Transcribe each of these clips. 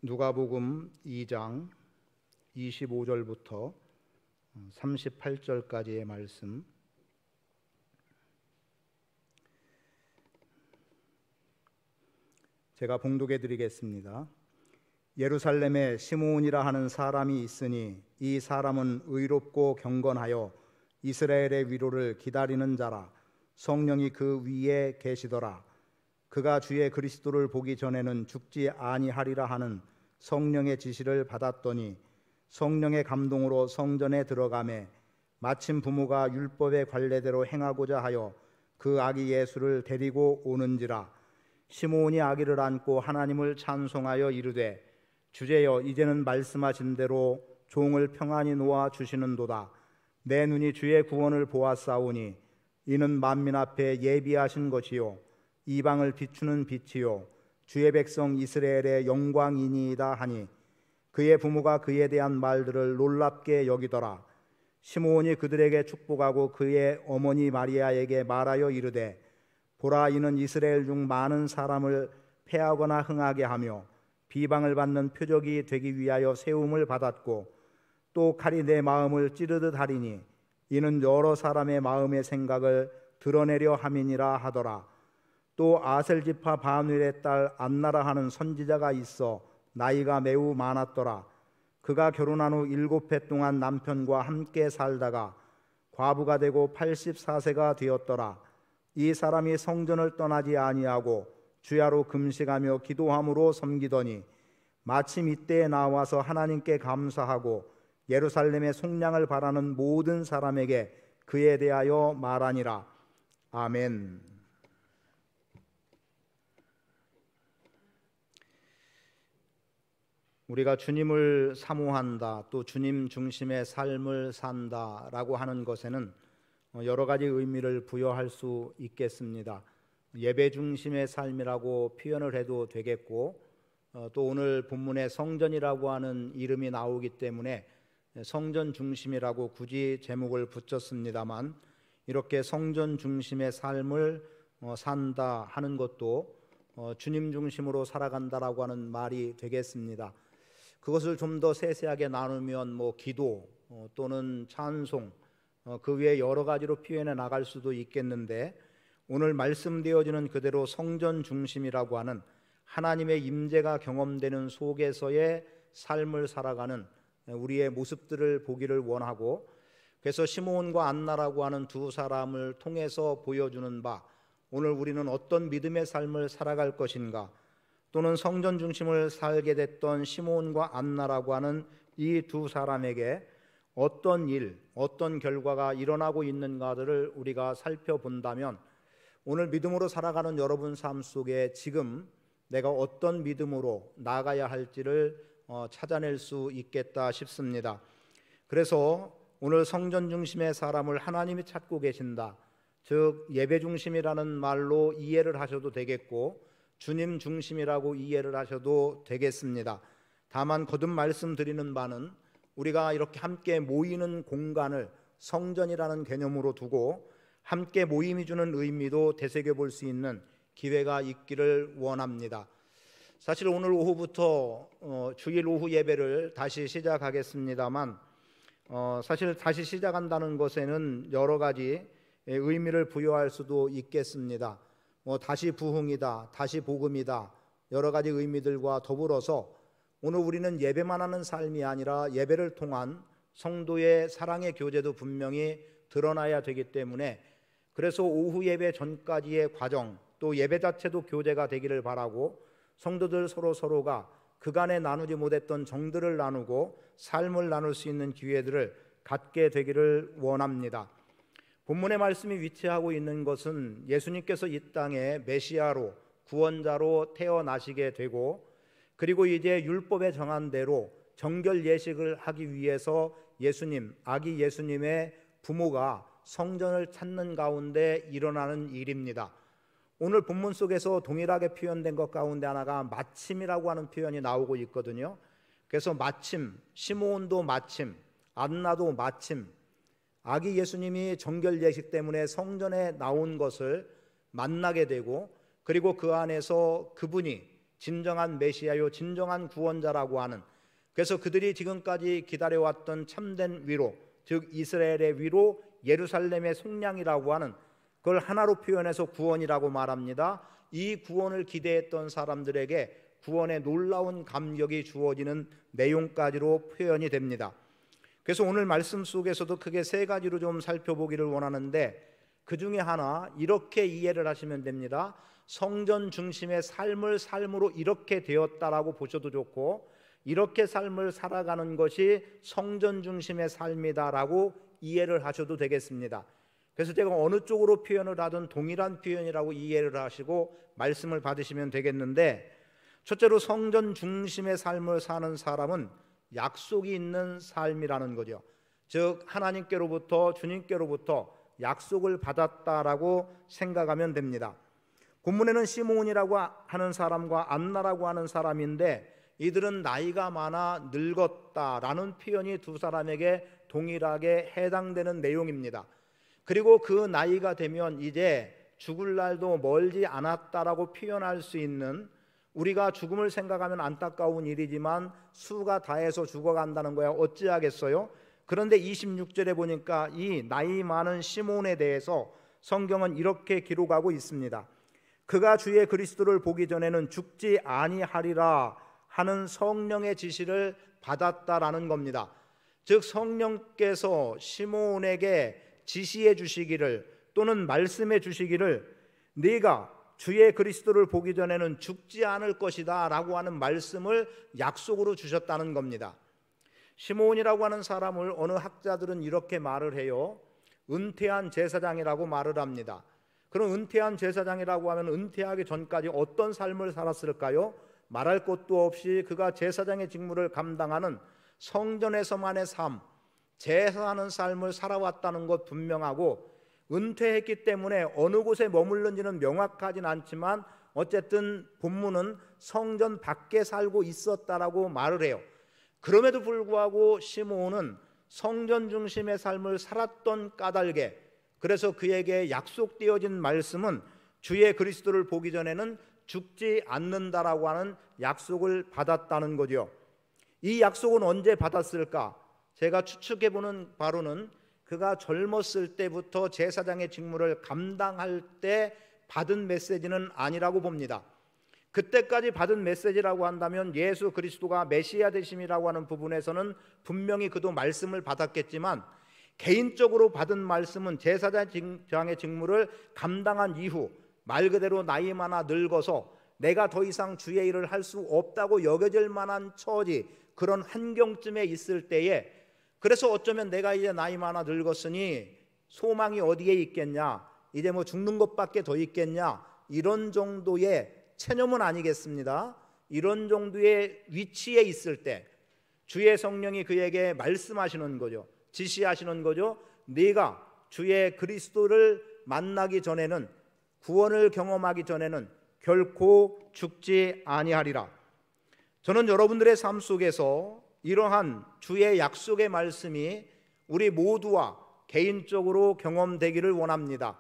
누가복음 2장 25절부터 38절까지의 말씀, 제가 봉독해 드리겠습니다. 예루살렘에 시므온이라 하는 사람이 있으니 이 사람은 의롭고 경건하여 이스라엘의 위로를 기다리는 자라. 성령이 그 위에 계시더라. 그가 주의 그리스도를 보기 전에는 죽지 아니하리라 하는 성령의 지시를 받았더니 성령의 감동으로 성전에 들어가매 마침 부모가 율법의 관례대로 행하고자 하여 그 아기 예수를 데리고 오는지라. 시므온이 아기를 안고 하나님을 찬송하여 이르되, 주제여, 이제는 말씀하신 대로 종을 평안히 놓아 주시는도다. 내 눈이 주의 구원을 보았사오니 이는 만민 앞에 예비하신 것이요 이방을 비추는 빛이요 주의 백성 이스라엘의 영광이니이다 하니, 그의 부모가 그에 대한 말들을 놀랍게 여기더라. 시므온이 그들에게 축복하고 그의 어머니 마리아에게 말하여 이르되, 보라, 이는 이스라엘 중 많은 사람을 패하거나 흥하게 하며 비방을 받는 표적이 되기 위하여 세움을 받았고, 또 칼이 내 마음을 찌르듯 하리니 이는 여러 사람의 마음의 생각을 드러내려 함이니라 하더라. 또 아셀지파 바누엘의 딸 안나라 하는 선지자가 있어 나이가 매우 많았더라. 그가 결혼한 후 7해 동안 남편과 함께 살다가 과부가 되고 84세가 되었더라. 이 사람이 성전을 떠나지 아니하고 주야로 금식하며 기도함으로 섬기더니 마침 이때에 나와서 하나님께 감사하고 예루살렘의 속량을 바라는 모든 사람에게 그에 대하여 말하니라. 아멘. 우리가 주님을 사모한다, 또 주님 중심의 삶을 산다라고 하는 것에는 여러 가지 의미를 부여할 수 있겠습니다. 예배 중심의 삶이라고 표현을 해도 되겠고, 또 오늘 본문에 성전이라고 하는 이름이 나오기 때문에 성전 중심이라고 굳이 제목을 붙였습니다만, 이렇게 성전 중심의 삶을 산다 하는 것도 주님 중심으로 살아간다라고 하는 말이 되겠습니다. 그것을 좀 더 세세하게 나누면 기도 또는 찬송, 그 외에 여러 가지로 표현해 나갈 수도 있겠는데, 오늘 말씀되어지는 그대로 성전 중심이라고 하는 하나님의 임재가 경험되는 속에서의 삶을 살아가는 우리의 모습들을 보기를 원하고, 그래서 시므온과 안나라고 하는 두 사람을 통해서 보여주는 바, 오늘 우리는 어떤 믿음의 삶을 살아갈 것인가, 또는 성전 중심을 살게 됐던 시므온과 안나라고 하는 이 두 사람에게 어떤 일, 어떤 결과가 일어나고 있는가들을 우리가 살펴본다면, 오늘 믿음으로 살아가는 여러분 삶 속에 지금 내가 어떤 믿음으로 나아가야 할지를 찾아낼 수 있겠다 싶습니다. 그래서 오늘 성전 중심의 사람을 하나님이 찾고 계신다, 즉 예배 중심이라는 말로 이해를 하셔도 되겠고, 주님 중심이라고 이해를 하셔도 되겠습니다. 다만 거듭 말씀드리는 바는, 우리가 이렇게 함께 모이는 공간을 성전이라는 개념으로 두고 함께 모임이 주는 의미도 되새겨볼 수 있는 기회가 있기를 원합니다. 사실 오늘 오후부터 주일 오후 예배를 다시 시작하겠습니다만, 사실 다시 시작한다는 것에는 여러 가지 의미를 부여할 수도 있겠습니다. 다시 부흥이다, 다시 복음이다, 여러 가지 의미들과 더불어서 오늘 우리는 예배만 하는 삶이 아니라 예배를 통한 성도의 사랑의 교제도 분명히 드러나야 되기 때문에, 그래서 오후 예배 전까지의 과정, 또 예배 자체도 교제가 되기를 바라고, 성도들 서로가 그간에 나누지 못했던 정들을 나누고 삶을 나눌 수 있는 기회들을 갖게 되기를 원합니다. 본문의 말씀이 위치하고 있는 것은 예수님께서 이 땅에 메시아로, 구원자로 태어나시게 되고, 그리고 이제 율법에 정한 대로 정결 예식을 하기 위해서 예수님, 아기 예수님의 부모가 성전을 찾는 가운데 일어나는 일입니다. 오늘 본문 속에서 동일하게 표현된 것 가운데 하나가 마침이라고 하는 표현이 나오고 있거든요. 그래서 마침, 시므온도 마침, 안나도 마침, 아기 예수님이 정결 예식 때문에 성전에 나온 것을 만나게 되고, 그리고 그 안에서 그분이 진정한 메시아요 진정한 구원자라고 하는, 그래서 그들이 지금까지 기다려왔던 참된 위로, 즉 이스라엘의 위로, 예루살렘의 속량이라고 하는 그걸 하나로 표현해서 구원이라고 말합니다. 이 구원을 기대했던 사람들에게 구원의 놀라운 감격이 주어지는 내용까지로 표현이 됩니다. 그래서 오늘 말씀 속에서도 크게 세 가지로 좀 살펴보기를 원하는데, 그 중에 하나 이렇게 이해를 하시면 됩니다. 성전 중심의 삶으로 이렇게 되었다라고 보셔도 좋고, 이렇게 삶을 살아가는 것이 성전 중심의 삶이다라고 이해를 하셔도 되겠습니다. 그래서 제가 어느 쪽으로 표현을 하든 동일한 표현이라고 이해를 하시고 말씀을 받으시면 되겠는데, 첫째로 성전 중심의 삶을 사는 사람은 약속이 있는 삶이라는 거죠. 즉 하나님께로부터, 주님께로부터 약속을 받았다라고 생각하면 됩니다. 본문에는 시므온이라고 하는 사람과 안나라고 하는 사람인데, 이들은 나이가 많아 늙었다라는 표현이 두 사람에게 동일하게 해당되는 내용입니다. 그리고 그 나이가 되면 이제 죽을 날도 멀지 않았다라고 표현할 수 있는, 우리가 죽음을 생각하면 안타까운 일이지만 수가 다해서 죽어간다는 거야 어찌하겠어요? 그런데 26절에 보니까 이 나이 많은 시므온에 대해서 성경은 이렇게 기록하고 있습니다. 그가 주의 그리스도를 보기 전에는 죽지 아니하리라 하는 성령의 지시를 받았다라는 겁니다. 즉 성령께서 시므온에게 지시해 주시기를, 또는 말씀해 주시기를, 네가 주의 그리스도를 보기 전에는 죽지 않을 것이다 라고 하는 말씀을 약속으로 주셨다는 겁니다. 시므온이라고 하는 사람을 어느 학자들은 이렇게 말을 해요. 은퇴한 제사장이라고 말을 합니다. 그럼 은퇴한 제사장이라고 하면 은퇴하기 전까지 어떤 삶을 살았을까요? 말할 것도 없이 그가 제사장의 직무를 감당하는 성전에서만의 삶, 제사하는 삶을 살아왔다는 것 분명하고, 은퇴했기 때문에 어느 곳에 머물는지는 명확하진 않지만 어쨌든 본문은 성전 밖에 살고 있었다라고 말을 해요. 그럼에도 불구하고 시므온은 성전 중심의 삶을 살았던 까닭에, 그래서 그에게 약속되어진 말씀은 주의 그리스도를 보기 전에는 죽지 않는다라고 하는 약속을 받았다는 거죠. 이 약속은 언제 받았을까? 제가 추측해보는 바로는 그가 젊었을 때부터 제사장의 직무를 감당할 때 받은 메시지는 아니라고 봅니다. 그때까지 받은 메시지라고 한다면 예수 그리스도가 메시아 되심이라고 하는 부분에서는 분명히 그도 말씀을 받았겠지만, 개인적으로 받은 말씀은 제사장의 직무를 감당한 이후 말 그대로 나이 많아 늙어서 내가 더 이상 주의 일을 할 수 없다고 여겨질 만한 처지, 그런 환경쯤에 있을 때에, 그래서 어쩌면 내가 이제 나이 많아 늙었으니 소망이 어디에 있겠냐, 이제 뭐 죽는 것밖에 더 있겠냐, 이런 정도의 체념은 아니겠습니다. 이런 정도의 위치에 있을 때 주의 성령이 그에게 말씀하시는 거죠. 지시하시는 거죠. 네가 주의 그리스도를 만나기 전에는, 구원을 경험하기 전에는 결코 죽지 아니하리라. 저는 여러분들의 삶 속에서 이러한 주의 약속의 말씀이 우리 모두와 개인적으로 경험되기를 원합니다.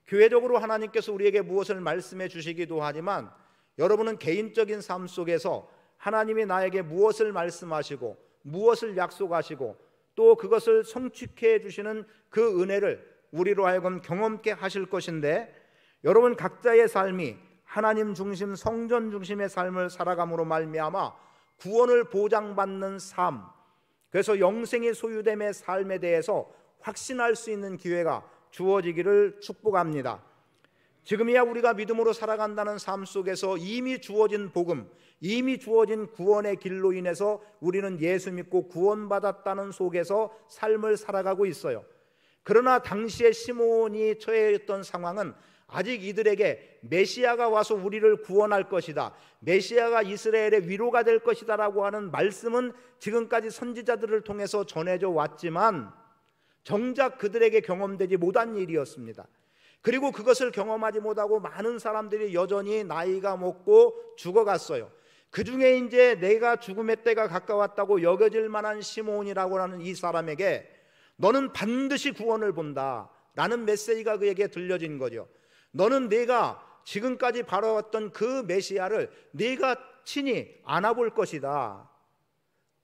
교회적으로 하나님께서 우리에게 무엇을 말씀해 주시기도 하지만, 여러분은 개인적인 삶 속에서 하나님이 나에게 무엇을 말씀하시고 무엇을 약속하시고 또 그것을 성취해 주시는 그 은혜를 우리로 하여금 경험케 하실 것인데, 여러분 각자의 삶이 하나님 중심, 성전 중심의 삶을 살아감으로 말미암아 구원을 보장받는 삶, 그래서 영생이 소유됨의 삶에 대해서 확신할 수 있는 기회가 주어지기를 축복합니다. 지금이야 우리가 믿음으로 살아간다는 삶 속에서 이미 주어진 복음, 이미 주어진 구원의 길로 인해서 우리는 예수 믿고 구원받았다는 속에서 삶을 살아가고 있어요. 그러나 당시에 시므온이 처해 있던 상황은 아직 이들에게 메시아가 와서 우리를 구원할 것이다, 메시아가 이스라엘의 위로가 될 것이다 라고 하는 말씀은 지금까지 선지자들을 통해서 전해져 왔지만 정작 그들에게 경험되지 못한 일이었습니다. 그리고 그것을 경험하지 못하고 많은 사람들이 여전히 나이가 먹고 죽어갔어요. 그 중에 이제 내가 죽음의 때가 가까웠다고 여겨질 만한 시므온이라고 하는 이 사람에게 너는 반드시 구원을 본다 라는 메시지가 그에게 들려진 거죠. 너는 내가 지금까지 바라왔던 그 메시아를 네가 친히 안아볼 것이다.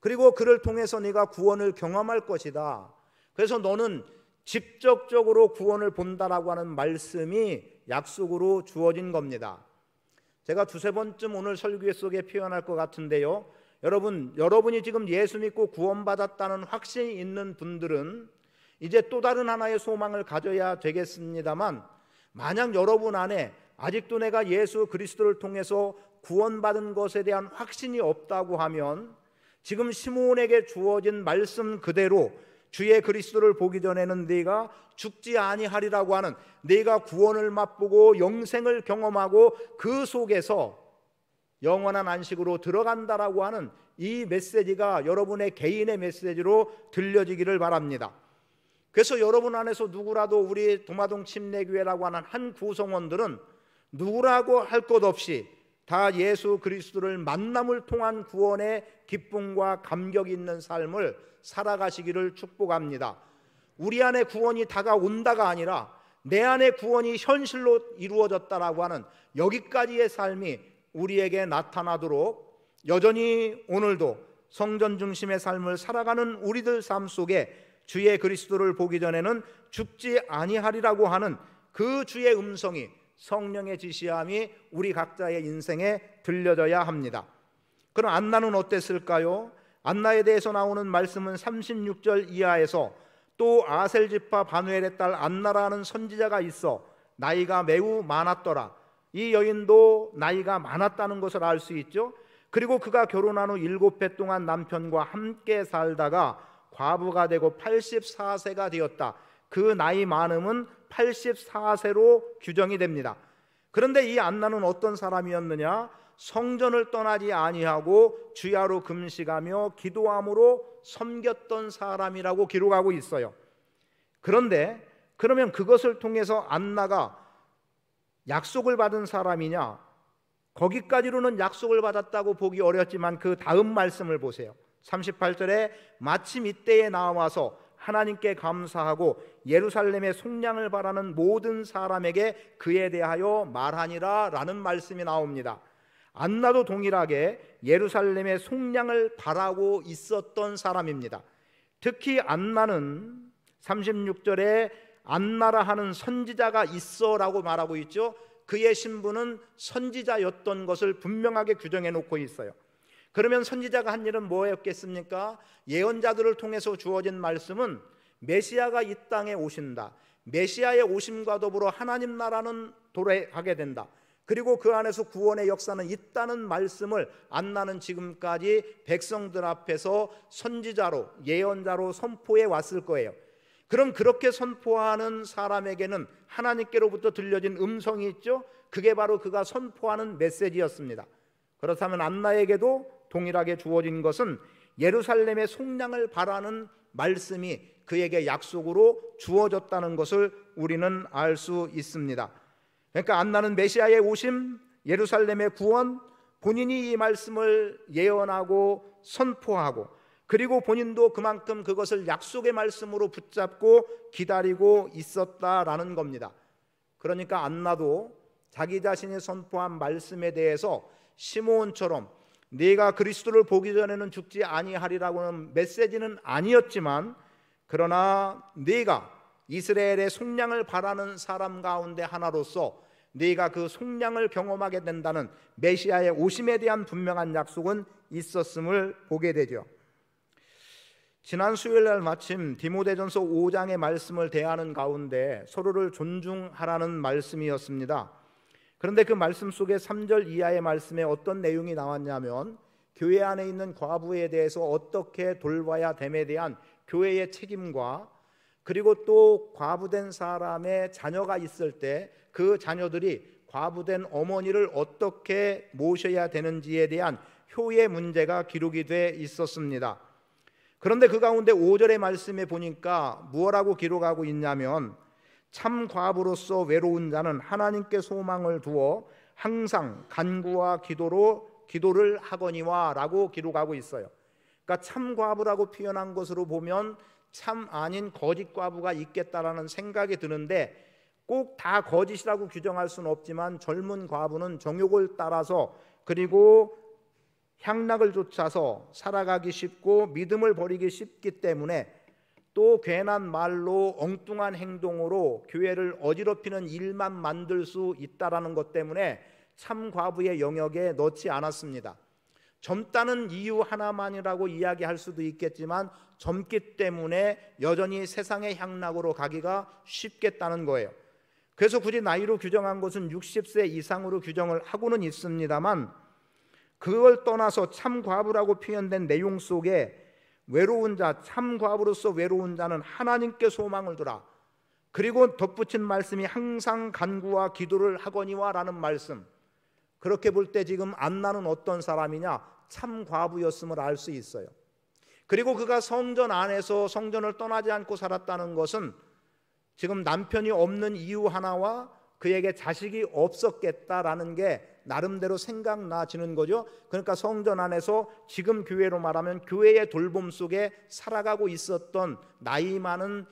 그리고 그를 통해서 네가 구원을 경험할 것이다. 그래서 너는 직접적으로 구원을 본다라고 하는 말씀이 약속으로 주어진 겁니다. 제가 두세 번쯤 오늘 설교 속에 표현할 것 같은데요, 여러분이 지금 예수 믿고 구원받았다는 확신이 있는 분들은 이제 또 다른 하나의 소망을 가져야 되겠습니다만, 만약 여러분 안에 아직도 내가 예수 그리스도를 통해서 구원받은 것에 대한 확신이 없다고 하면, 지금 시므온에게 주어진 말씀 그대로 주의 그리스도를 보기 전에는 네가 죽지 아니하리라고 하는, 네가 구원을 맛보고 영생을 경험하고 그 속에서 영원한 안식으로 들어간다라고 하는 이 메시지가 여러분의 개인의 메시지로 들려지기를 바랍니다. 그래서 여러분 안에서 누구라도 우리 도마동 침례교회라고 하는 한 구성원들은 누구라고 할 것 없이 다 예수 그리스도를 만남을 통한 구원의 기쁨과 감격이 있는 삶을 살아가시기를 축복합니다. 우리 안에 구원이 다가온다가 아니라 내 안에 구원이 현실로 이루어졌다라고 하는 여기까지의 삶이 우리에게 나타나도록 여전히 오늘도 성전 중심의 삶을 살아가는 우리들 삶 속에 주의 그리스도를 보기 전에는 죽지 아니하리라고 하는 그 주의 음성이, 성령의 지시함이 우리 각자의 인생에 들려져야 합니다. 그럼 안나는 어땠을까요? 안나에 대해서 나오는 말씀은 36절 이하에서 또 아셀 지파 바누엘의 딸 안나라는 선지자가 있어 나이가 매우 많았더라. 이 여인도 나이가 많았다는 것을 알 수 있죠. 그리고 그가 결혼한 후 7해 동안 남편과 함께 살다가 과부가 되고 84세가 되었다. 그 나이 많음은 84세로 규정이 됩니다. 그런데 이 안나는 어떤 사람이었느냐? 성전을 떠나지 아니하고 주야로 금식하며 기도함으로 섬겼던 사람이라고 기록하고 있어요. 그런데 그러면 그것을 통해서 안나가 약속을 받은 사람이냐? 거기까지로는 약속을 받았다고 보기 어렵지만 그 다음 말씀을 보세요. 38절에 마침 이때에 나와서 하나님께 감사하고 예루살렘의 속량을 바라는 모든 사람에게 그에 대하여 말하니라 라는 말씀이 나옵니다. 안나도 동일하게 예루살렘의 속량을 바라고 있었던 사람입니다. 특히 안나는 36절에 안나라 하는 선지자가 있어 라고 말하고 있죠. 그의 신분은 선지자였던 것을 분명하게 규정해 놓고 있어요. 그러면 선지자가 한 일은 뭐였겠습니까? 예언자들을 통해서 주어진 말씀은 메시아가 이 땅에 오신다, 메시아의 오심과 더불어 하나님 나라는 도래하게 된다, 그리고 그 안에서 구원의 역사는 있다는 말씀을 안나는 지금까지 백성들 앞에서 선지자로, 예언자로 선포해 왔을 거예요. 그럼 그렇게 선포하는 사람에게는 하나님께로부터 들려진 음성이 있죠. 그게 바로 그가 선포하는 메시지였습니다. 그렇다면 안나에게도 동일하게 주어진 것은 예루살렘의 속량을 바라는 말씀이 그에게 약속으로 주어졌다는 것을 우리는 알 수 있습니다. 그러니까 안나는 메시아의 오심, 예루살렘의 구원, 본인이 이 말씀을 예언하고 선포하고, 그리고 본인도 그만큼 그것을 약속의 말씀으로 붙잡고 기다리고 있었다라는 겁니다. 그러니까 안나도 자기 자신이 선포한 말씀에 대해서 시므온처럼 네가 그리스도를 보기 전에는 죽지 아니하리라고 하는 메시지는 아니었지만, 그러나 네가 이스라엘의 속량을 바라는 사람 가운데 하나로서 네가 그 속량을 경험하게 된다는 메시아의 오심에 대한 분명한 약속은 있었음을 보게 되죠. 지난 수요일날 마침 디모데전서 5장의 말씀을 대하는 가운데 서로를 존중하라는 말씀이었습니다. 그런데 그 말씀 속에 3절 이하의 말씀에 어떤 내용이 나왔냐면, 교회 안에 있는 과부에 대해서 어떻게 돌봐야 됨에 대한 교회의 책임과, 그리고 또 과부된 사람의 자녀가 있을 때 그 자녀들이 과부된 어머니를 어떻게 모셔야 되는지에 대한 효의 문제가 기록이 돼 있었습니다. 그런데 그 가운데 5절의 말씀에 보니까 무엇라고 기록하고 있냐면, 참 과부로서 외로운 자는 하나님께 소망을 두어 항상 간구와 기도를 하거니와 라고 기록하고 있어요. 그러니까 참 과부라고 표현한 것으로 보면 참 아닌 거짓 과부가 있겠다라는 생각이 드는데, 꼭 다 거짓이라고 규정할 수는 없지만 젊은 과부는 정욕을 따라서 그리고 향락을 쫓아서 살아가기 쉽고 믿음을 버리기 쉽기 때문에 또 괜한 말로 엉뚱한 행동으로 교회를 어지럽히는 일만 만들 수 있다라는 것 때문에 참 과부의 영역에 넣지 않았습니다. 젊다는 이유 하나만이라고 이야기할 수도 있겠지만 젊기 때문에 여전히 세상의 향락으로 가기가 쉽겠다는 거예요. 그래서 굳이 나이로 규정한 것은 60세 이상으로 규정을 하고는 있습니다만 그걸 떠나서 참 과부라고 표현된 내용 속에 외로운 자, 참 과부로서 외로운 자는 하나님께 소망을 두라. 그리고 덧붙인 말씀이 항상 간구와 기도를 하거니와 라는 말씀. 그렇게 볼 때 지금 안나는 어떤 사람이냐? 참 과부였음을 알 수 있어요. 그리고 그가 성전 안에서 성전을 떠나지 않고 살았다는 것은 지금 남편이 없는 이유 하나와 그에게 자식이 없었겠다라는 게 나름대로 생각나지는 거죠. 그러니까 성전 안에서 지금 교회로 말하면 교회의 돌봄 속에 살아가고 있었던 나이 많은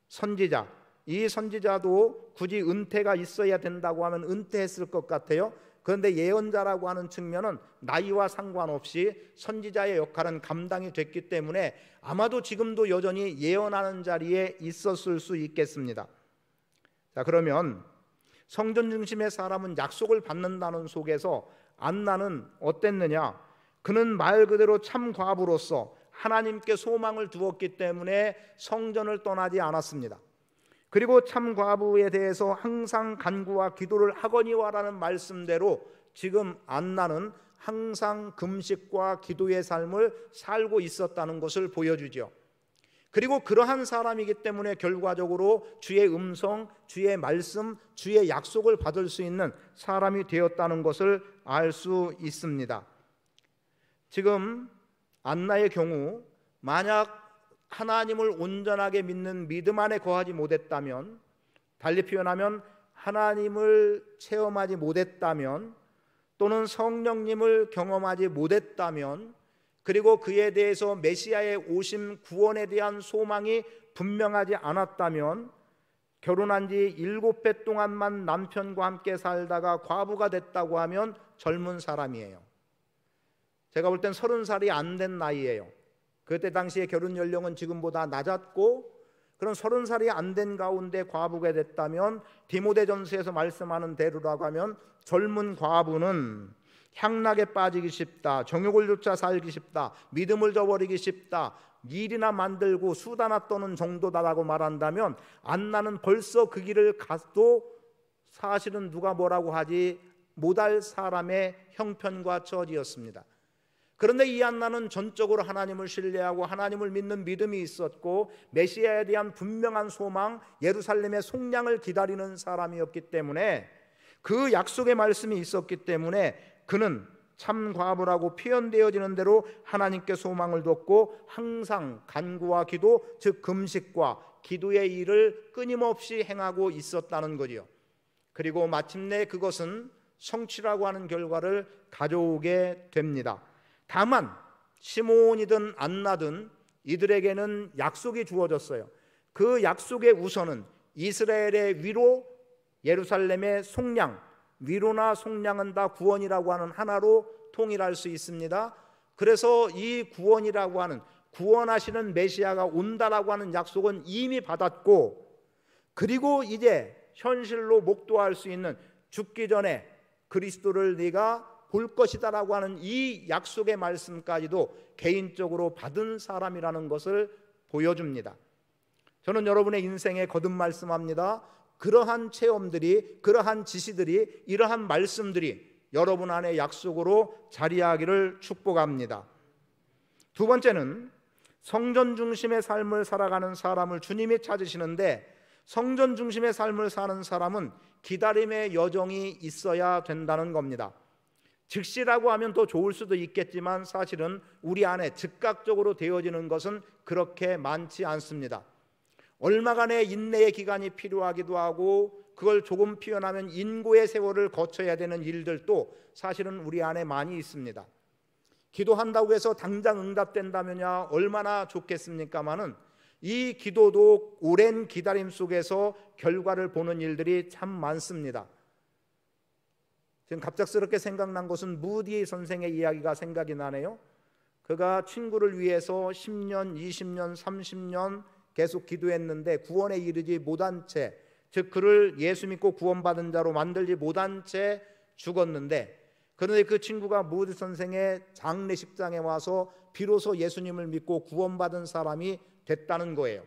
선지자, 이 선지자도 굳이 은퇴가 있어야 된다고 하면 은퇴했을 것 같아요. 그런데 예언자라고 하는 측면은 나이와 상관없이 선지자의 역할은 감당이 됐기 때문에 아마도 지금도 여전히 예언하는 자리에 있었을 수 있겠습니다. 자, 그러면 성전 중심의 사람은 약속을 받는다는 속에서 안나는 어땠느냐? 그는 말 그대로 참 과부로서 하나님께 소망을 두었기 때문에 성전을 떠나지 않았습니다. 그리고 참 과부에 대해서 항상 간구와 기도를 하거니와라는 말씀대로 지금 안나는 항상 금식과 기도의 삶을 살고 있었다는 것을 보여주죠. 그리고 그러한 사람이기 때문에 결과적으로 주의 음성, 주의 말씀, 주의 약속을 받을 수 있는 사람이 되었다는 것을 알 수 있습니다. 지금 안나의 경우 만약 하나님을 온전하게 믿는 믿음 안에 거하지 못했다면, 달리 표현하면 하나님을 체험하지 못했다면, 또는 성령님을 경험하지 못했다면, 그리고 그에 대해서 메시아의 오심 구원에 대한 소망이 분명하지 않았다면 결혼한 지 7배 동안만 남편과 함께 살다가 과부가 됐다고 하면 젊은 사람이에요. 제가 볼 땐 30살이 안 된 나이예요. 그때 당시에 결혼 연령은 지금보다 낮았고 그런 30살이 안 된 가운데 과부가 됐다면 디모데전서에서 말씀하는 대로라고 하면 젊은 과부는 향락에 빠지기 쉽다, 정욕을 쫓아 살기 쉽다, 믿음을 저버리기 쉽다, 일이나 만들고 수다나 떠는 정도다라고 말한다면 안나는 벌써 그 길을 가도 사실은 누가 뭐라고 하지 못할 사람의 형편과 처지였습니다. 그런데 이 안나는 전적으로 하나님을 신뢰하고 하나님을 믿는 믿음이 있었고 메시아에 대한 분명한 소망, 예루살렘의 속량을 기다리는 사람이었기 때문에 그 약속의 말씀이 있었기 때문에 그는 참 과부라고 표현되어지는 대로 하나님께 소망을 뒀고 항상 간구와 기도, 즉 금식과 기도의 일을 끊임없이 행하고 있었다는 거지요. 그리고 마침내 그것은 성취라고 하는 결과를 가져오게 됩니다. 다만 시몬이든 안나든 이들에게는 약속이 주어졌어요. 그 약속의 우선은 이스라엘의 위로, 예루살렘의 속량, 위로나 속량은 다 구원이라고 하는 하나로 통일할 수 있습니다. 그래서 이 구원이라고 하는 구원하시는 메시아가 온다라고 하는 약속은 이미 받았고 그리고 이제 현실로 목도할 수 있는 죽기 전에 그리스도를 네가 볼 것이다라고 하는 이 약속의 말씀까지도 개인적으로 받은 사람이라는 것을 보여줍니다. 저는 여러분의 인생에 거듭 말씀합니다. 그러한 체험들이, 그러한 지시들이, 이러한 말씀들이 여러분 안에 약속으로 자리하기를 축복합니다. 두 번째는 성전 중심의 삶을 살아가는 사람을 주님이 찾으시는데 성전 중심의 삶을 사는 사람은 기다림의 여정이 있어야 된다는 겁니다. 즉시라고 하면 더 좋을 수도 있겠지만 사실은 우리 안에 즉각적으로 되어지는 것은 그렇게 많지 않습니다. 얼마간의 인내의 기간이 필요하기도 하고 그걸 조금 표현하면 인고의 세월을 거쳐야 되는 일들도 사실은 우리 안에 많이 있습니다. 기도한다고 해서 당장 응답된다면야 얼마나 좋겠습니까마는 이 기도도 오랜 기다림 속에서 결과를 보는 일들이 참 많습니다. 지금 갑작스럽게 생각난 것은 무디 선생의 이야기가 생각이 나네요. 그가 친구를 위해서 10년, 20년, 30년 계속 기도했는데 구원에 이르지 못한 채, 즉 그를 예수 믿고 구원받은 자로 만들지 못한 채 죽었는데, 그런데 그 친구가 무디 선생의 장례식장에 와서 비로소 예수님을 믿고 구원받은 사람이 됐다는 거예요.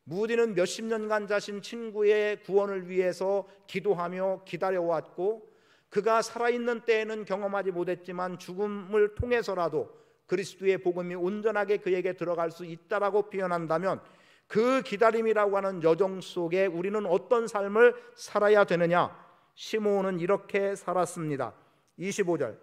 무디는 몇십 년간 자신 친구의 구원을 위해서 기도하며 기다려왔고, 그가 살아있는 때에는 경험하지 못했지만 죽음을 통해서라도 그리스도의 복음이 온전하게 그에게 들어갈 수 있다라고 표현한다면, 그 기다림이라고 하는 여정 속에 우리는 어떤 삶을 살아야 되느냐? 시므온은 이렇게 살았습니다. 25절,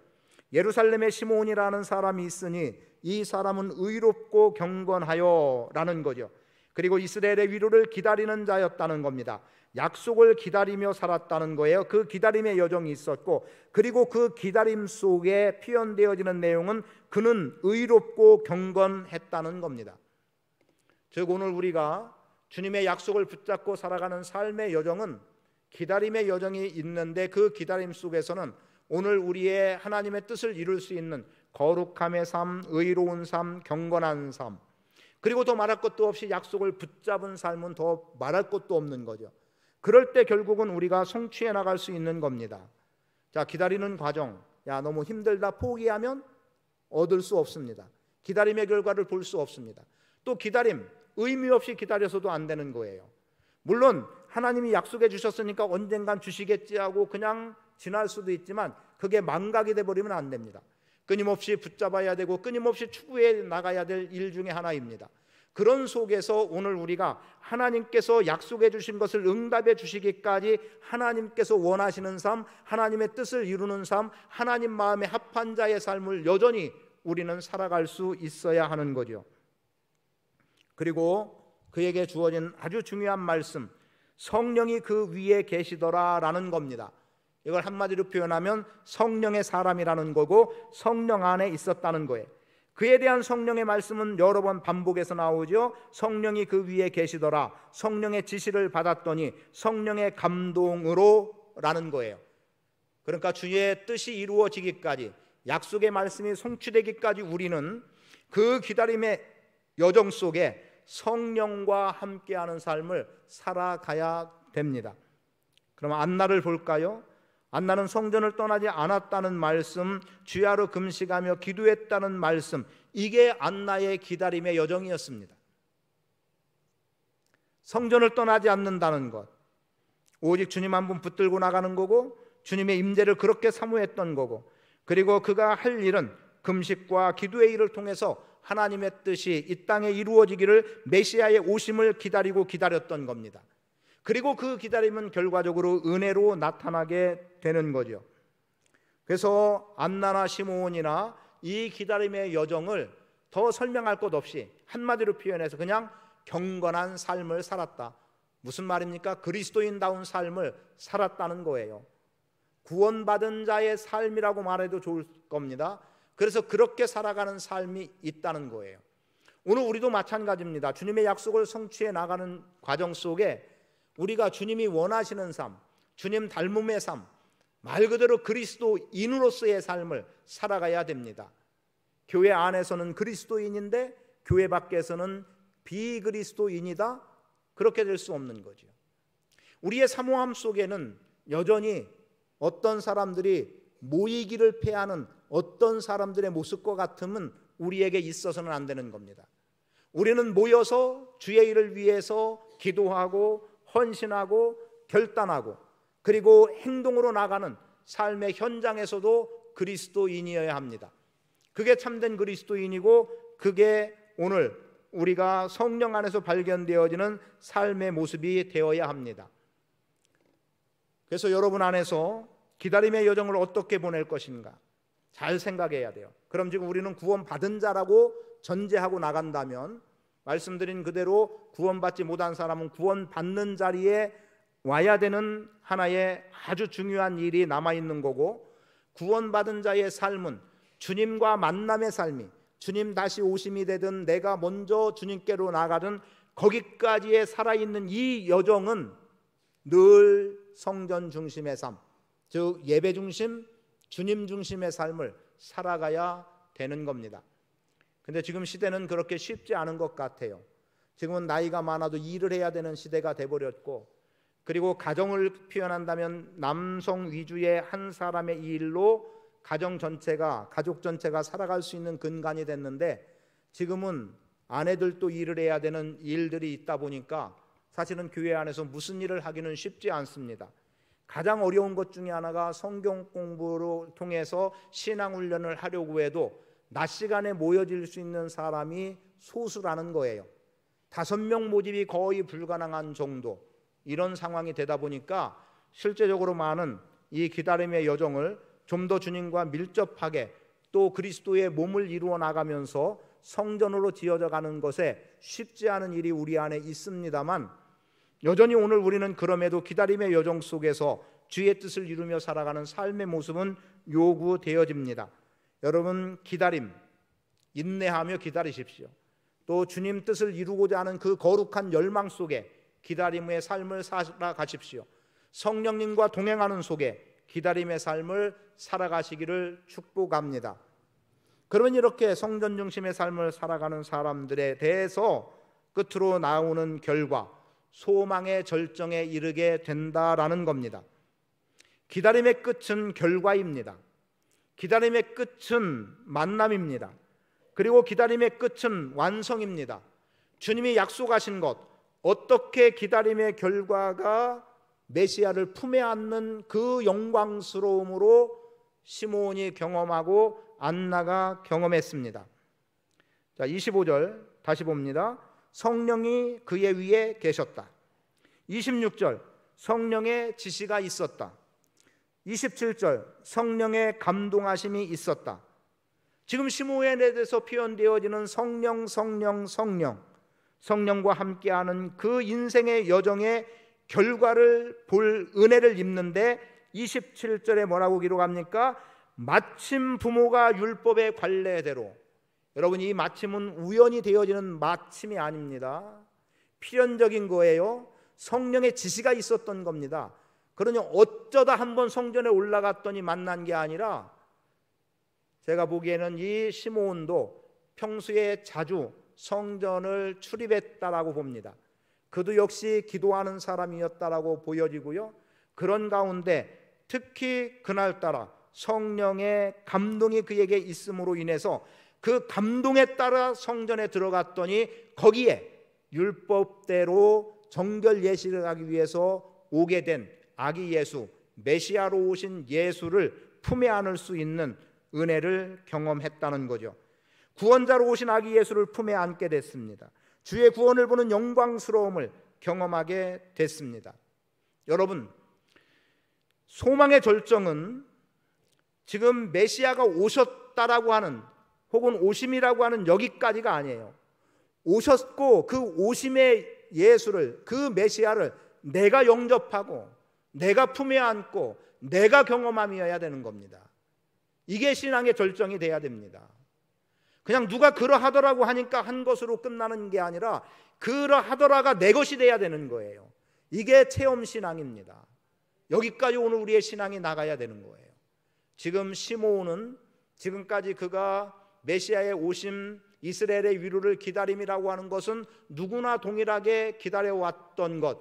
예루살렘에 시므온이라는 사람이 있으니 이 사람은 의롭고 경건하여 라는 거죠. 그리고 이스라엘의 위로를 기다리는 자였다는 겁니다. 약속을 기다리며 살았다는 거예요. 그 기다림의 여정이 있었고, 그리고 그 기다림 속에 표현되어지는 내용은 그는 의롭고 경건했다는 겁니다. 즉 오늘 우리가 주님의 약속을 붙잡고 살아가는 삶의 여정은 기다림의 여정이 있는데, 그 기다림 속에서는 오늘 우리의 하나님의 뜻을 이룰 수 있는 거룩함의 삶, 의로운 삶, 경건한 삶, 그리고 더 말할 것도 없이 약속을 붙잡은 삶은 더 말할 것도 없는 거죠. 그럴 때 결국은 우리가 성취해 나갈 수 있는 겁니다. 자, 기다리는 과정, 너무 힘들다 포기하면 얻을 수 없습니다. 기다림의 결과를 볼 수 없습니다. 또 기다림, 의미 없이 기다려서도 안 되는 거예요. 물론 하나님이 약속해 주셨으니까 언젠간 주시겠지 하고 그냥 지날 수도 있지만, 그게 망각이 돼버리면 안 됩니다. 끊임없이 붙잡아야 되고 끊임없이 추구해 나가야 될 일 중에 하나입니다. 그런 속에서 오늘 우리가 하나님께서 약속해 주신 것을 응답해 주시기까지 하나님께서 원하시는 삶, 하나님의 뜻을 이루는 삶, 하나님 마음에 합한 자의 삶을 여전히 우리는 살아갈 수 있어야 하는 거죠. 그리고 그에게 주어진 아주 중요한 말씀, 성령이 그 위에 계시더라라는 겁니다. 이걸 한마디로 표현하면 성령의 사람이라는 거고, 성령 안에 있었다는 거예요. 그에 대한 성령의 말씀은 여러 번 반복해서 나오죠. 성령이 그 위에 계시더라, 성령의 지시를 받았더니, 성령의 감동으로 라는 거예요. 그러니까 주의 뜻이 이루어지기까지, 약속의 말씀이 성취되기까지 우리는 그 기다림의 여정 속에 성령과 함께하는 삶을 살아가야 됩니다. 그럼 안나를 볼까요? 안나는 성전을 떠나지 않았다는 말씀, 주야로 금식하며 기도했다는 말씀, 이게 안나의 기다림의 여정이었습니다. 성전을 떠나지 않는다는 것, 오직 주님 한 분 붙들고 나가는 거고, 주님의 임재를 그렇게 사모했던 거고, 그리고 그가 할 일은 금식과 기도의 일을 통해서 하나님의 뜻이 이 땅에 이루어지기를, 메시아의 오심을 기다리고 기다렸던 겁니다. 그리고 그 기다림은 결과적으로 은혜로 나타나게 되는 거죠. 그래서 안나나 시므온이나 이 기다림의 여정을 더 설명할 것 없이 한마디로 표현해서 그냥 경건한 삶을 살았다. 무슨 말입니까? 그리스도인다운 삶을 살았다는 거예요. 구원받은 자의 삶이라고 말해도 좋을 겁니다. 그래서 그렇게 살아가는 삶이 있다는 거예요. 오늘 우리도 마찬가지입니다. 주님의 약속을 성취해 나가는 과정 속에 우리가 주님이 원하시는 삶, 주님 닮음의 삶, 말 그대로 그리스도인으로서의 삶을 살아가야 됩니다. 교회 안에서는 그리스도인인데 교회 밖에서는 비그리스도인이다, 그렇게 될 수 없는 거죠. 우리의 사모함 속에는 여전히 어떤 사람들이 모이기를 패하는 어떤 사람들의 모습과 같음은 우리에게 있어서는 안 되는 겁니다. 우리는 모여서 주의 일을 위해서 기도하고 헌신하고 결단하고, 그리고 행동으로 나가는 삶의 현장에서도 그리스도인이어야 합니다. 그게 참된 그리스도인이고, 그게 오늘 우리가 성령 안에서 발견되어지는 삶의 모습이 되어야 합니다. 그래서 여러분 안에서 기다림의 여정을 어떻게 보낼 것인가 잘 생각해야 돼요. 그럼 지금 우리는 구원받은 자라고 전제하고 나간다면, 말씀드린 그대로 구원받지 못한 사람은 구원받는 자리에 와야 되는 하나의 아주 중요한 일이 남아있는 거고, 구원받은 자의 삶은 주님과 만남의 삶이, 주님 다시 오심이 되든 내가 먼저 주님께로 나가든 거기까지에 살아있는 이 여정은 늘 성전 중심의 삶, 즉 예배 중심, 주님 중심의 삶을 살아가야 되는 겁니다. 근데 지금 시대는 그렇게 쉽지 않은 것 같아요. 지금은 나이가 많아도 일을 해야 되는 시대가 돼버렸고, 그리고 가정을 표현한다면 남성 위주의 한 사람의 일로 가정 전체가, 가족 전체가 살아갈 수 있는 근간이 됐는데, 지금은 아내들도 일을 해야 되는 일들이 있다 보니까 사실은 교회 안에서 무슨 일을 하기는 쉽지 않습니다. 가장 어려운 것 중에 하나가 성경 공부로 통해서 신앙 훈련을 하려고 해도 낮 시간에 모여질 수 있는 사람이 소수라는 거예요. 5명 모집이 거의 불가능한 정도, 이런 상황이 되다 보니까 실제적으로 많은 이 기다림의 여정을 좀 더 주님과 밀접하게 또 그리스도의 몸을 이루어 나가면서 성전으로 지어져 가는 것에 쉽지 않은 일이 우리 안에 있습니다만, 여전히 오늘 우리는 그럼에도 기다림의 여정 속에서 주의 뜻을 이루며 살아가는 삶의 모습은 요구되어집니다. 여러분, 기다림, 인내하며 기다리십시오. 또 주님 뜻을 이루고자 하는 그 거룩한 열망 속에 기다림의 삶을 살아가십시오. 성령님과 동행하는 속에 기다림의 삶을 살아가시기를 축복합니다. 그러면 이렇게 성전 중심의 삶을 살아가는 사람들에 대해서 끝으로 나오는 결과, 소망의 절정에 이르게 된다라는 겁니다. 기다림의 끝은 결과입니다. 기다림의 끝은 만남입니다. 그리고 기다림의 끝은 완성입니다. 주님이 약속하신 것, 어떻게 기다림의 결과가 메시아를 품에 안는 그 영광스러움으로 시므온이 경험하고 안나가 경험했습니다. 자, 25절 다시 봅니다. 성령이 그의 위에 계셨다. 26절 성령의 지시가 있었다. 27절 성령의 감동하심이 있었다. 지금 시므온에 대해서 표현되어지는 성령, 성령, 성령, 성령과 함께하는 그 인생의 여정의 결과를 볼 은혜를 입는데 27절에 뭐라고 기록합니까? 마침 부모가 율법의 관례대로. 여러분, 이 마침은 우연히 되어지는 마침이 아닙니다. 필연적인 거예요. 성령의 지시가 있었던 겁니다. 그러니 어쩌다 한번 성전에 올라갔더니 만난 게 아니라, 제가 보기에는 이 시므온도 평소에 자주 성전을 출입했다라고 봅니다. 그도 역시 기도하는 사람이었다라고 보여지고요. 그런 가운데 특히 그날따라 성령의 감동이 그에게 있음으로 인해서 그 감동에 따라 성전에 들어갔더니 거기에 율법대로 정결 예식을 하기 위해서 오게 된 아기 예수, 메시아로 오신 예수를 품에 안을 수 있는 은혜를 경험했다는 거죠. 구원자로 오신 아기 예수를 품에 안게 됐습니다. 주의 구원을 보는 영광스러움을 경험하게 됐습니다. 여러분, 소망의 절정은 지금 메시아가 오셨다라고 하는, 혹은 오심이라고 하는 여기까지가 아니에요. 오셨고 그 오심의 예수를, 그 메시아를 내가 영접하고 내가 품에 안고 내가 경험함이어야 되는 겁니다. 이게 신앙의 절정이 돼야 됩니다. 그냥 누가 그러하더라고 하니까 한 것으로 끝나는 게 아니라 그러하더라가 내 것이 돼야 되는 거예요. 이게 체험신앙입니다. 여기까지 오늘 우리의 신앙이 나가야 되는 거예요. 지금 시므온은 지금까지 그가 메시아의 오심, 이스라엘의 위로를 기다림이라고 하는 것은 누구나 동일하게 기다려왔던 것,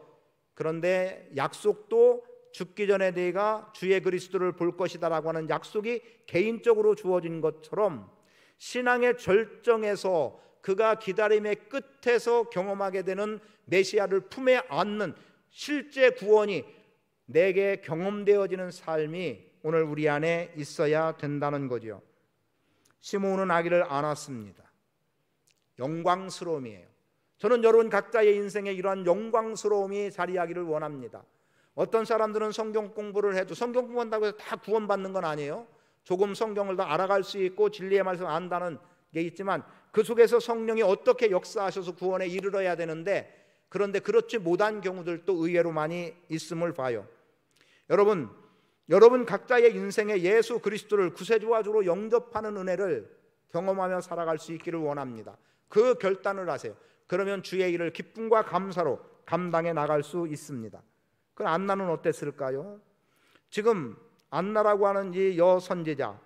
그런데 약속도 죽기 전에 내가 주의 그리스도를 볼 것이다라고 하는 약속이 개인적으로 주어진 것처럼 신앙의 절정에서 그가 기다림의 끝에서 경험하게 되는 메시아를 품에 안는 실제 구원이 내게 경험되어지는 삶이 오늘 우리 안에 있어야 된다는 거죠. 시므온은 아기를 안았습니다. 영광스러움이에요. 저는 여러분 각자의 인생에 이러한 영광스러움이 자리하기를 원합니다. 어떤 사람들은 성경 공부를 해도, 성경 공부한다고 해서 다 구원받는 건 아니에요. 조금 성경을 더 알아갈 수 있고 진리의 말씀을 안다는 게 있지만 그 속에서 성령이 어떻게 역사하셔서 구원에 이르러야 되는데, 그런데 그렇지 못한 경우들도 의외로 많이 있음을 봐요. 여러분 각자의 인생에 예수 그리스도를 구세주와 주로 영접하는 은혜를 경험하며 살아갈 수 있기를 원합니다. 그 결단을 하세요. 그러면 주의 일을 기쁨과 감사로 감당해 나갈 수 있습니다. 그럼 안나는 어땠을까요? 지금 안나라고 하는 이 여선지자,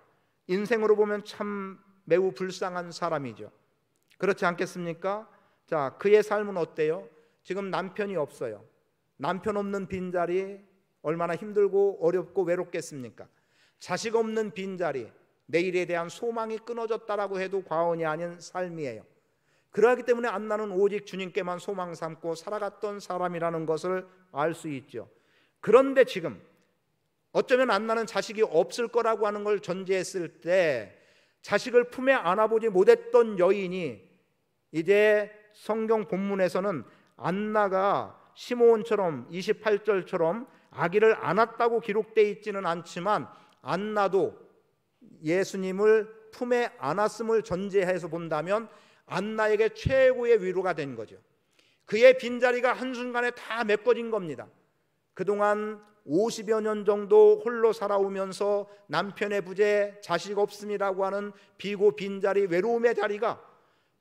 인생으로 보면 참 매우 불쌍한 사람이죠. 그렇지 않겠습니까? 자, 그의 삶은 어때요? 지금 남편이 없어요. 남편 없는 빈자리 얼마나 힘들고 어렵고 외롭겠습니까? 자식 없는 빈자리, 내일에 대한 소망이 끊어졌다라고 해도 과언이 아닌 삶이에요. 그러하기 때문에 안나는 오직 주님께만 소망 삼고 살아갔던 사람이라는 것을 알 수 있죠. 그런데 지금 어쩌면 안나는 자식이 없을 거라고 하는 걸 전제했을 때 자식을 품에 안아보지 못했던 여인이 이제 성경 본문에서는 안나가 시므온처럼 28절처럼 아기를 안았다고 기록되어 있지는 않지만 안나도 예수님을 품에 안았음을 전제해서 본다면 안나에게 최고의 위로가 된 거죠. 그의 빈자리가 한순간에 다 메꿔진 겁니다. 그동안 50여 년 정도 홀로 살아오면서 남편의 부재, 자식 없음이라고 하는 비고 빈자리, 외로움의 자리가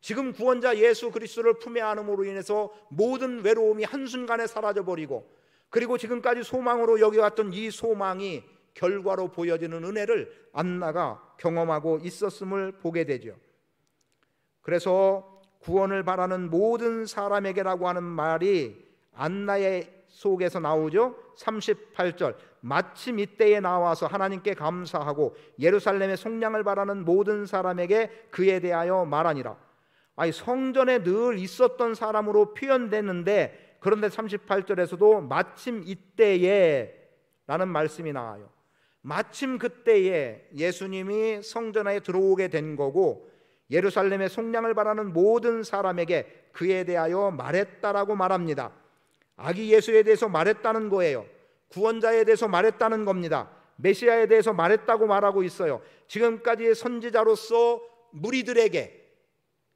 지금 구원자 예수 그리스도를 품에 안음으로 인해서 모든 외로움이 한순간에 사라져버리고, 그리고 지금까지 소망으로 여겨왔던 이 소망이 결과로 보여지는 은혜를 안나가 경험하고 있었음을 보게 되죠. 그래서 구원을 바라는 모든 사람에게라고 하는 말이 안나의 속에서 나오죠. 38절, 마침 이때에 나와서 하나님께 감사하고 예루살렘의 속량을 바라는 모든 사람에게 그에 대하여 말하니라. 아니, 성전에 늘 있었던 사람으로 표현됐는데, 그런데 38절에서도 마침 이때에 라는 말씀이 나와요. 마침 그때에 예수님이 성전에 들어오게 된 거고, 예루살렘의 속량을 바라는 모든 사람에게 그에 대하여 말했다라고 말합니다. 아기 예수에 대해서 말했다는 거예요. 구원자에 대해서 말했다는 겁니다. 메시아에 대해서 말했다고 말하고 있어요. 지금까지의 선지자로서 무리들에게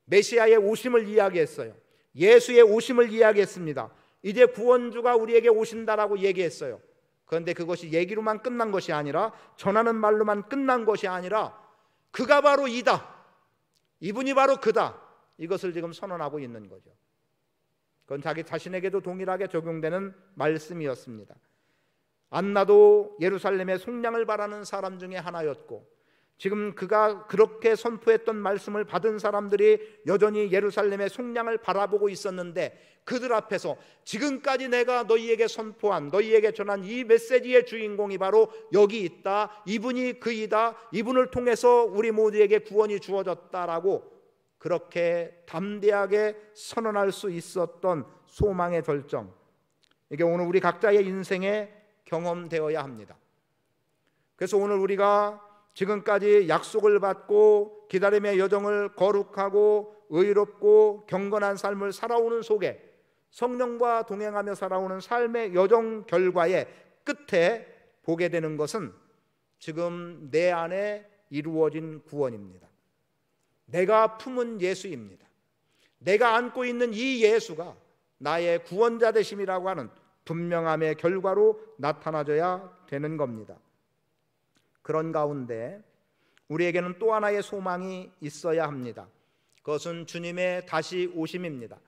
메시아의 오심을 이야기했어요. 예수의 오심을 이야기했습니다. 이제 구원주가 우리에게 오신다라고 얘기했어요. 그런데 그것이 얘기로만 끝난 것이 아니라, 전하는 말로만 끝난 것이 아니라, 그가 바로 이다, 이분이 바로 그다, 이것을 지금 선언하고 있는 거죠. 그건 자기 자신에게도 동일하게 적용되는 말씀이었습니다. 안나도 예루살렘의 속량을 바라는 사람 중에 하나였고, 지금 그가 그렇게 선포했던 말씀을 받은 사람들이 여전히 예루살렘의 속량을 바라보고 있었는데, 그들 앞에서 지금까지 내가 너희에게 선포한, 너희에게 전한 이 메시지의 주인공이 바로 여기 있다, 이분이 그이다, 이분을 통해서 우리 모두에게 구원이 주어졌다라고 그렇게 담대하게 선언할 수 있었던 소망의 절정, 이게 오늘 우리 각자의 인생에 경험되어야 합니다. 그래서 오늘 우리가 지금까지 약속을 받고 기다림의 여정을 거룩하고 의롭고 경건한 삶을 살아오는 속에 성령과 동행하며 살아오는 삶의 여정 결과의 끝에 보게 되는 것은 지금 내 안에 이루어진 구원입니다. 내가 품은 예수입니다. 내가 안고 있는 이 예수가 나의 구원자 되심이라고 하는 분명함의 결과로 나타나져야 되는 겁니다. 그런 가운데 우리에게는 또 하나의 소망이 있어야 합니다. 그것은 주님의 다시 오심입니다.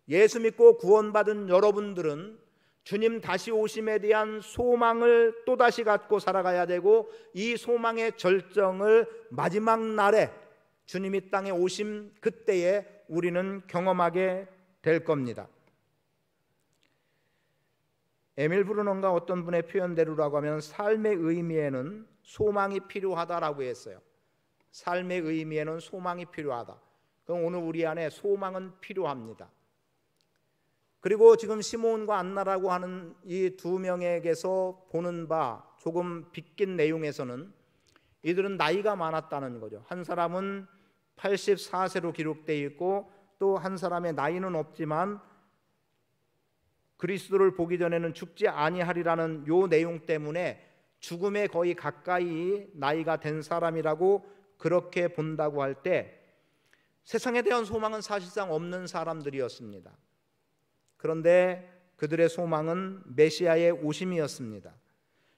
예수 믿고 구원받은 여러분들은 주님 다시 오심에 대한 소망을 또다시 갖고 살아가야 되고, 이 소망의 절정을 마지막 날에 주님이 땅에 오심 그때에 우리는 경험하게 될 겁니다. 에밀 브루너가 어떤 분의 표현대로라고 하면 삶의 의미에는 소망이 필요하다라고 했어요. 삶의 의미에는 소망이 필요하다. 그럼 오늘 우리 안에 소망은 필요합니다. 그리고 지금 시므온과 안나라고 하는 이 두 명에게서 보는 바 조금 비낀 내용에서는 이들은 나이가 많았다는 거죠. 한 사람은 84세로 기록되어 있고, 또 한 사람의 나이는 없지만 그리스도를 보기 전에는 죽지 아니하리라는 요 내용 때문에 죽음에 거의 가까이 나이가 된 사람이라고 그렇게 본다고 할 때, 세상에 대한 소망은 사실상 없는 사람들이었습니다. 그런데 그들의 소망은 메시아의 오심이었습니다.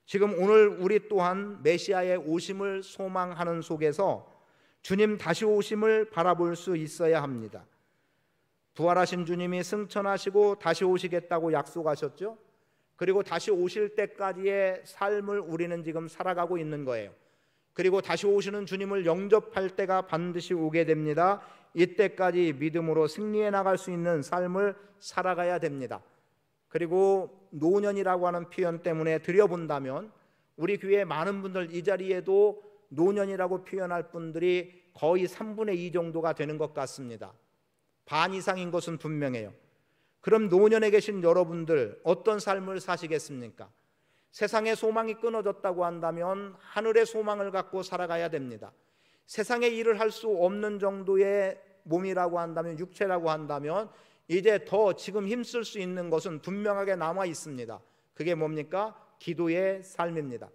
지금 오늘 우리 또한 메시아의 오심을 소망하는 속에서 주님 다시 오심을 바라볼 수 있어야 합니다. 부활하신 주님이 승천하시고 다시 오시겠다고 약속하셨죠. 그리고 다시 오실 때까지의 삶을 우리는 지금 살아가고 있는 거예요. 그리고 다시 오시는 주님을 영접할 때가 반드시 오게 됩니다. 이때까지 믿음으로 승리해 나갈 수 있는 삶을 살아가야 됩니다. 그리고 노년이라고 하는 표현 때문에 들여본다면 우리 교회 많은 분들 이 자리에도 노년이라고 표현할 분들이 거의 3분의 2 정도가 되는 것 같습니다. 반 이상인 것은 분명해요. 그럼 노년에 계신 여러분들 어떤 삶을 사시겠습니까? 세상의 소망이 끊어졌다고 한다면 하늘의 소망을 갖고 살아가야 됩니다. 세상의 일을 할 수 없는 정도의 몸이라고 한다면, 육체라고 한다면 이제 더 지금 힘쓸 수 있는 것은 분명하게 남아 있습니다. 그게 뭡니까? 기도의 삶입니다.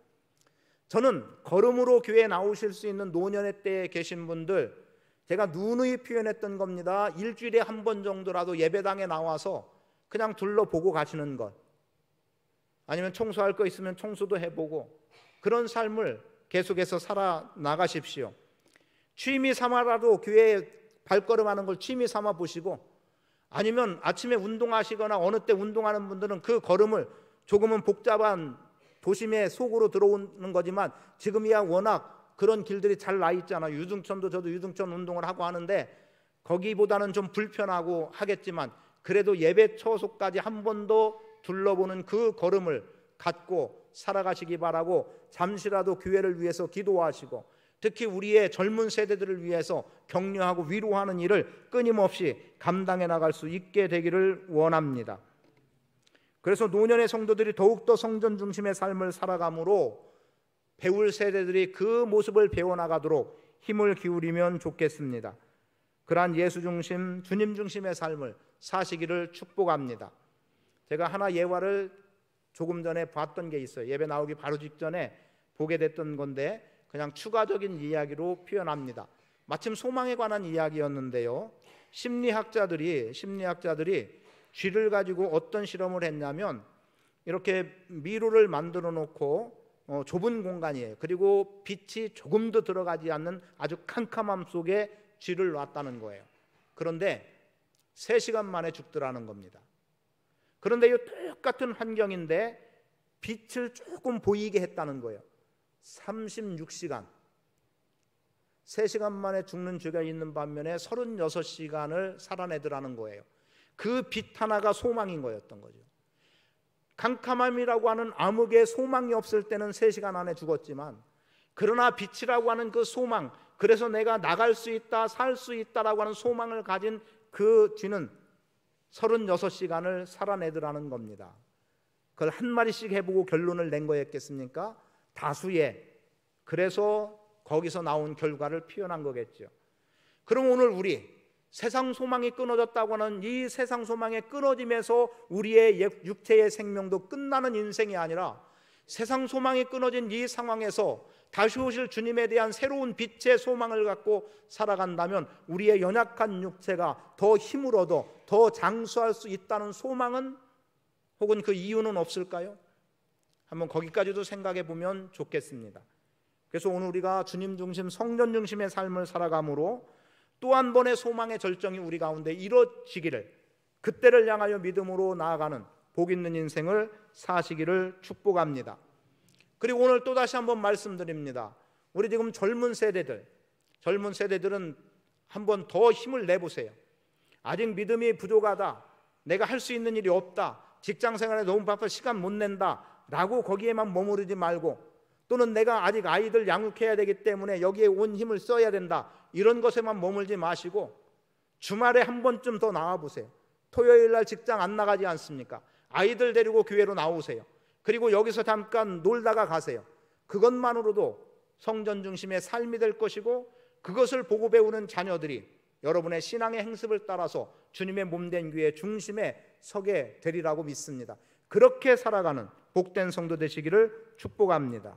저는 걸음으로 교회에 나오실 수 있는 노년의 때에 계신 분들, 제가 누누이 표현했던 겁니다. 일주일에 한 번 정도라도 예배당에 나와서 그냥 둘러보고 가시는 것, 아니면 청소할 거 있으면 청소도 해보고, 그런 삶을 계속해서 살아나가십시오. 취미 삼아라도 교회에 발걸음하는 걸 취미 삼아 보시고, 아니면 아침에 운동하시거나 어느 때 운동하는 분들은 그 걸음을, 조금은 복잡한 도심의 속으로 들어오는 거지만 지금이야 워낙 그런 길들이 잘 나 있잖아요. 유등천도 저도 유등천 운동을 하고 하는데 거기보다는 좀 불편하고 하겠지만 그래도 예배 처소까지 한 번 더 둘러보는 그 걸음을 갖고 살아가시기 바라고, 잠시라도 교회를 위해서 기도하시고 특히 우리의 젊은 세대들을 위해서 격려하고 위로하는 일을 끊임없이 감당해 나갈 수 있게 되기를 원합니다. 그래서 노년의 성도들이 더욱더 성전 중심의 삶을 살아가므로 배울 세대들이 그 모습을 배워나가도록 힘을 기울이면 좋겠습니다. 그러한 예수 중심, 주님 중심의 삶을 사시기를 축복합니다. 제가 하나 예화를 조금 전에 봤던 게 있어요. 예배 나오기 바로 직전에 보게 됐던 건데 그냥 추가적인 이야기로 표현합니다. 마침 소망에 관한 이야기였는데요. 심리학자들이 쥐를 가지고 어떤 실험을 했냐면, 이렇게 미로를 만들어 놓고 좁은 공간이에요. 그리고 빛이 조금도 들어가지 않는 아주 캄캄함 속에 쥐를 놨다는 거예요. 그런데 3시간 만에 죽더라는 겁니다. 그런데 이 똑같은 환경인데 빛을 조금 보이게 했다는 거예요. 36시간, 3시간 만에 죽는 쥐가 있는 반면에 36시간을 살아내더라는 거예요. 그 빛 하나가 소망인 거였던 거죠. 캄캄함이라고 하는 암흑의 소망이 없을 때는 3시간 안에 죽었지만, 그러나 빛이라고 하는 그 소망, 그래서 내가 나갈 수 있다, 살 수 있다라고 하는 소망을 가진 그 쥐는 36시간을 살아내더라는 겁니다. 그걸 한 마리씩 해보고 결론을 낸 거였겠습니까? 다수의. 그래서 거기서 나온 결과를 표현한 거겠죠. 그럼 오늘 우리 세상 소망이 끊어졌다고 하는 이 세상 소망의 끊어짐에서 우리의 육체의 생명도 끝나는 인생이 아니라, 세상 소망이 끊어진 이 상황에서 다시 오실 주님에 대한 새로운 빛의 소망을 갖고 살아간다면 우리의 연약한 육체가 더 힘을 얻어 더 장수할 수 있다는 소망은, 혹은 그 이유는 없을까요? 한번 거기까지도 생각해 보면 좋겠습니다. 그래서 오늘 우리가 주님 중심, 성전 중심의 삶을 살아가므로 또 한 번의 소망의 절정이 우리 가운데 이루어지기를, 그때를 향하여 믿음으로 나아가는 복 있는 인생을 사시기를 축복합니다. 그리고 오늘 또다시 한번 말씀드립니다. 우리 지금 젊은 세대들은 한번 더 힘을 내보세요. 아직 믿음이 부족하다, 내가 할 수 있는 일이 없다, 직장생활에 너무 바빠 시간 못 낸다 라고 거기에만 머무르지 말고, 또는 내가 아직 아이들 양육해야 되기 때문에 여기에 온 힘을 써야 된다, 이런 것에만 머물지 마시고 주말에 한 번쯤 더 나와보세요. 토요일 날 직장 안 나가지 않습니까? 아이들 데리고 교회로 나오세요. 그리고 여기서 잠깐 놀다가 가세요. 그것만으로도 성전 중심의 삶이 될 것이고, 그것을 보고 배우는 자녀들이 여러분의 신앙의 행습을 따라서 주님의 몸된 교회 중심에 서게 되리라고 믿습니다. 그렇게 살아가는 복된 성도 되시기를 축복합니다.